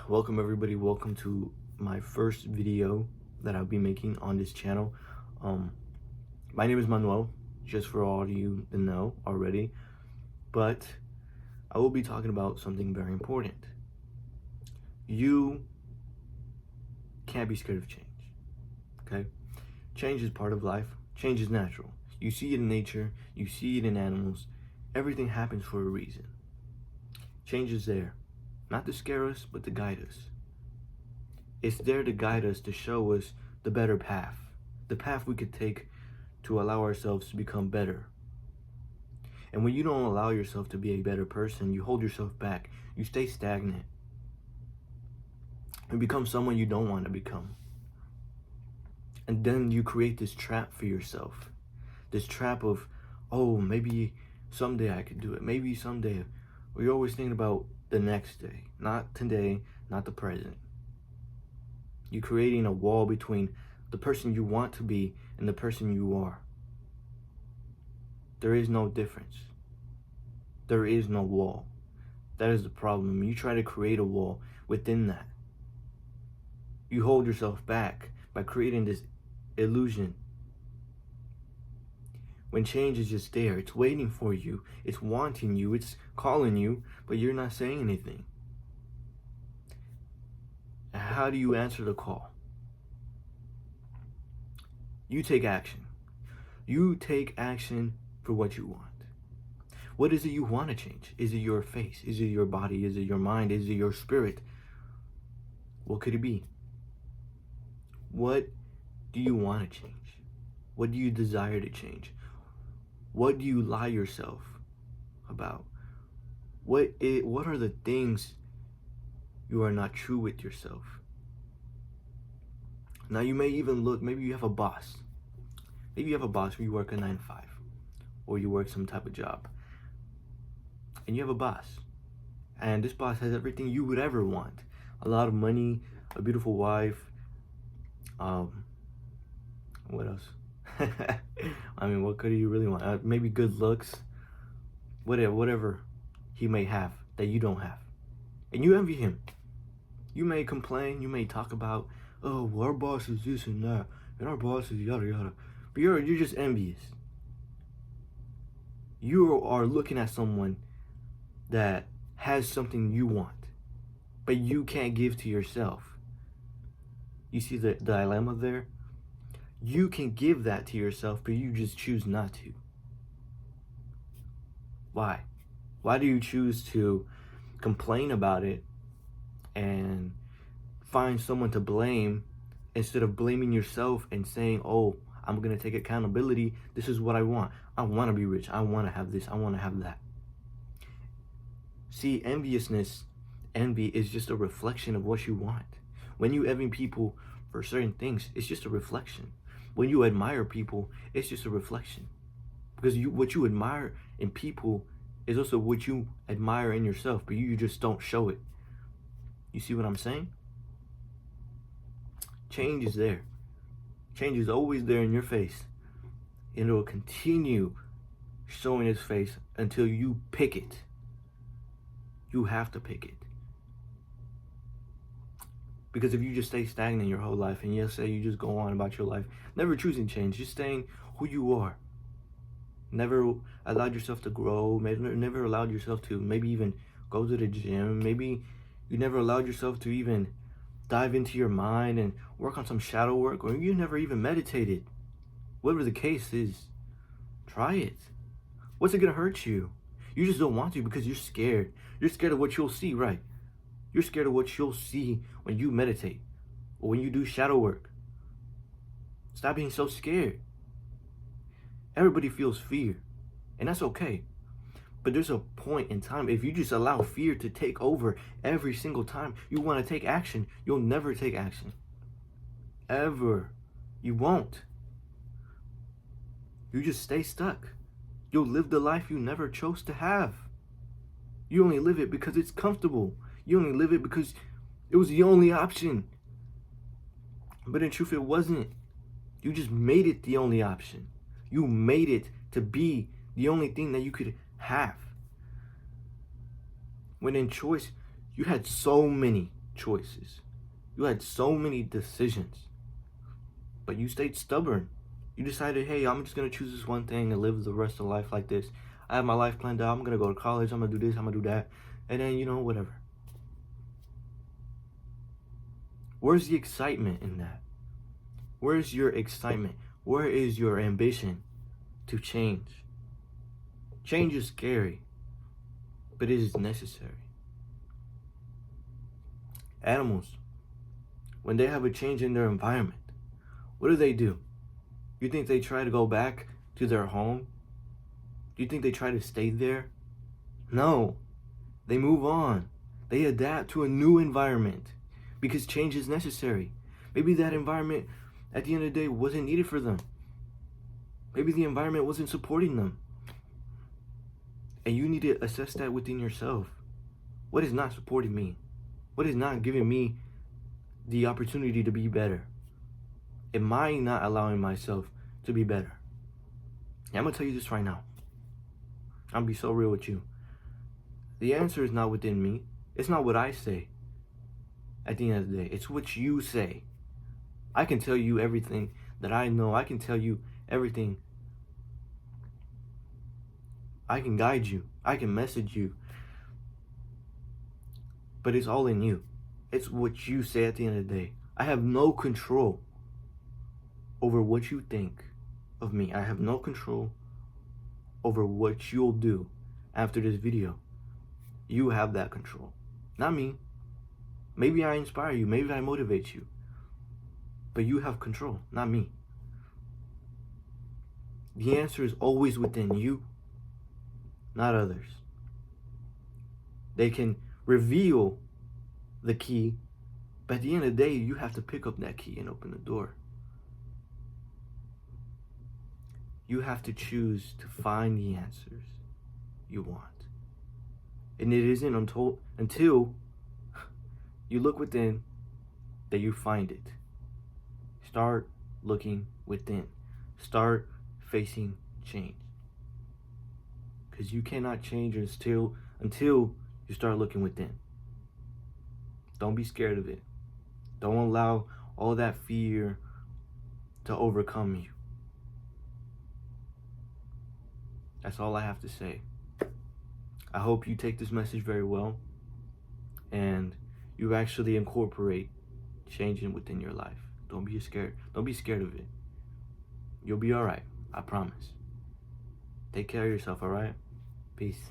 Welcome everybody, welcome to my first video that I'll be making on this channel. My name is Manuel, just for all of you to know already, but I will be talking about something very important. You can't be scared of change, okay? Change is part of life, change is natural. You see it in nature, you see it in animals, everything happens for a reason. Change is there. Not to scare us, but to guide us. It's there to guide us, to show us the better path. The path we could take to allow ourselves to become better. And when you don't allow yourself to be a better person, you hold yourself back. You stay stagnant. You become someone you don't want to become. And then you create this trap for yourself. This trap of, oh, maybe someday I could do it. Maybe someday. Or you're always thinking about the next day, not today, not the present. You're creating a wall between the person you want to be and the person you are. There is no difference. There is no wall. That is the problem. You try to create a wall within that. You hold yourself back by creating this illusion. When change is just there, it's waiting for you, it's wanting you, it's calling you, but you're not saying anything. How do you answer the call? You take action. You take action for what you want. What is it you want to change? Is it your face? Is it your body? Is it your mind? Is it your spirit? What could it be? What do you want to change? What do you desire to change? What do you lie yourself about? What are the things you are not true with yourself? Now you may even look, maybe you have a boss. Maybe you have a boss where you work a 9 to 5 or you work some type of job. And you have a boss. And this boss has everything you would ever want. A lot of money, a beautiful wife, what else? I mean, what could you really want? Maybe good looks, whatever he may have that you don't have. And you envy him. You may complain, you may talk about, oh, well, our boss is this and that, and our boss is yada yada. But you're just envious. You are looking at someone that has something you want, but you can't give to yourself. You see the dilemma there? You can give that to yourself, but you just choose not to. Why? Why do you choose to complain about it and find someone to blame instead of blaming yourself and saying, oh, I'm going to take accountability. This is what I want. I want to be rich. I want to have this. I want to have that. See, envy is just a reflection of what you want. When you envy people for certain things, it's just a reflection. When you admire people, it's just a reflection. Because what you admire in people is also what you admire in yourself, but you just don't show it. You see what I'm saying? Change is there. Change is always there in your face. And it will continue showing its face until you pick it. You have to pick it. Because if you just stay stagnant your whole life and yes, say you just go on about your life, never choosing change, just staying who you are. Never allowed yourself to grow, never allowed yourself to maybe even go to the gym. Maybe you never allowed yourself to even dive into your mind and work on some shadow work, or you never even meditated. Whatever the case is, try it. What's it gonna hurt you? You just don't want to because you're scared. You're scared of what you'll see, right? You're scared of what you'll see when you meditate or when you do shadow work. Stop being so scared. Everybody feels fear, and that's okay. But there's a point in time, if you just allow fear to take over every single time you want to take action, you'll never take action. Ever. You won't. You just stay stuck. You'll live the life you never chose to have. You only live it because it's comfortable. You only live it because it was the only option. But in truth, it wasn't. You just made it the only option. You made it to be the only thing that you could have. When in choice, you had so many. choices. You had so many decisions. But you stayed stubborn. You decided, hey, I'm just going to choose this one thing and live the rest of life like this. I have my life planned out. I'm going to go to college. I'm going to do this. I'm going to do that. And then, whatever. Where's the excitement in that? Where's your excitement? Where is your ambition to change? Change is scary, but it is necessary. Animals, when they have a change in their environment, what do? You think they try to go back to their home? Do you think they try to stay there? No. They move on. They adapt to a new environment because change is necessary. Maybe that environment at the end of the day wasn't needed for them. Maybe the environment wasn't supporting them. And you need to assess that within yourself. What is not supporting me? What is not giving me the opportunity to be better? Am I not allowing myself to be better? And I'm going to tell you this right now. I'm going to be so real with you. The answer is not within me. It's not what I say. At the end of the day, it's what you say. I can tell you everything that I know. I can tell you everything. I can guide you. I can message you. But it's all in you. It's what you say at the end of the day. I have no control over what you think of me. I have no control over what you'll do after this video. You have that control, not me. Maybe I inspire you, maybe I motivate you, but you have control, not me. The answer is always within you, not others. They can reveal the key, but at the end of the day, you have to pick up that key and open the door. You have to choose to find the answers you want. And it isn't until you look within that you find it. Start looking within. Start facing change. Because you cannot change until you start looking within. Don't be scared of it. Don't allow all that fear to overcome you. That's all I have to say. I hope you take this message very well and you actually incorporate changing within your life. Don't be scared. Don't be scared of it. You'll be all right. I promise. Take care of yourself, all right? Peace.